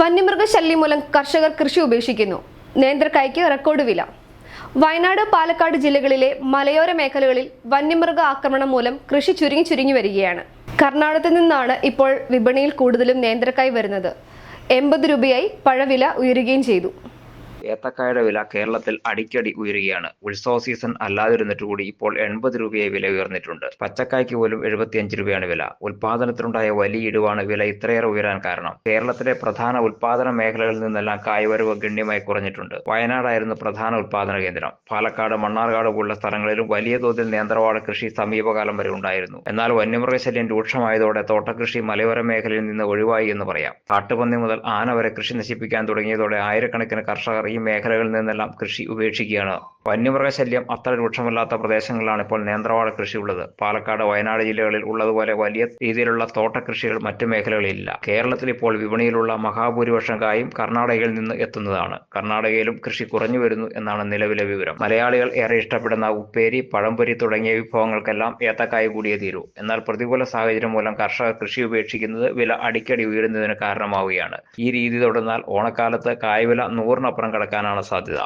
വന്യമൃഗശല്യം മൂലം കർഷകർ കൃഷി ഉപേക്ഷിക്കുന്നു. നേന്ത്രക്കായ്ക്ക് റെക്കോർഡ് വില. വയനാട്, പാലക്കാട് ജില്ലകളിലെ മലയോര മേഖലകളിൽ വന്യമൃഗ ആക്രമണം മൂലം കൃഷി ചുരുങ്ങി വരികയാണ്. കർണാടകത്തിൽ നിന്നാണ് ഇപ്പോൾ വിപണിയിൽ കൂടുതലും നേന്ത്രക്കായ് വരുന്നത്. 80 രൂപയായി പഴവില ഉയരുകയും ചെയ്തു. ഏത്തക്കായുടെ വില കേരളത്തിൽ അടിക്കടി ഉയരുകയാണ്. ഉത്സവ സീസൺ അല്ലാതിരുന്നിട്ട് കൂടി ഇപ്പോൾ 80 രൂപയായി വില ഉയർന്നിട്ടുണ്ട്. പച്ചക്കായ്ക്ക് പോലും 75 രൂപയാണ് വില. ഉൽപാദനത്തിനുണ്ടായ വലിയ ഇടിവാണ് വില ഇത്രയേറെ ഉയരാൻ കാരണം. കേരളത്തിലെ പ്രധാന ഉൽപാദന മേഖലകളിൽ നിന്നെല്ലാം കായ്വരവ് ഗണ്യമായി കുറഞ്ഞിട്ടുണ്ട്. വയനാടായിരുന്നു പ്രധാന ഉൽപാദന കേന്ദ്രം. പാലക്കാട്, മണ്ണാർക്കാട് പോലുള്ള സ്ഥലങ്ങളിലും വലിയ തോതിൽ നേന്ത്രവാഴ കൃഷി സമീപകാലം വരെ ഉണ്ടായിരുന്നു. എന്നാൽ വന്യമൃഗശല്യം രൂക്ഷമായതോടെ തോട്ടകൃഷി മലയോര മേഖലയിൽ നിന്ന് ഒഴിവായി എന്ന് പറയാം. കാട്ടുപന്നി മുതൽ ആന വരെ കൃഷി നശിപ്പിക്കാൻ തുടങ്ങിയതോടെ ആയിരക്കണക്കിന് കർഷകർ ഈ മേഖലകളിൽ നിന്നെല്ലാം കൃഷി ഉപേക്ഷിക്കുകയാണ്. വന്യമൃഗശല്യം അത്ര രൂക്ഷമല്ലാത്ത പ്രദേശങ്ങളിലാണ് ഇപ്പോൾ നേന്ത്രവാഴ കൃഷിയുള്ളത്. പാലക്കാട്, വയനാട് ജില്ലകളിൽ ഉള്ളതുപോലെ വലിയ രീതിയിലുള്ള തോട്ടകൃഷികൾ മറ്റു മേഖലകളിലില്ല. കേരളത്തിൽ ഇപ്പോൾ വിപണിയിലുള്ള മഹാഭൂരിപക്ഷം കായും കർണാടകയിൽ നിന്ന് എത്തുന്നതാണ്. കർണാടകയിലും കൃഷി കുറഞ്ഞു വരുന്നു എന്നാണ് നിലവിലെ വിവരം. മലയാളികൾ ഏറെ ഇഷ്ടപ്പെടുന്ന ഉപ്പേരി, പഴംപൊരി തുടങ്ങിയ വിഭവങ്ങൾക്കെല്ലാം ഏത്തക്കായ കൂടിയേ തീരൂ. എന്നാൽ പ്രതികൂല സാഹചര്യം മൂലം കർഷകർ കൃഷി ഉപേക്ഷിക്കുന്നത് വില അടിക്കടി ഉയരുന്നതിന് കാരണമാവുകയാണ്. ഈ രീതി തുടർന്നാൽ ഓണക്കാലത്ത് കായ്വില 100-നപ്പുറം കടക്കാനാണ് സാധ്യത.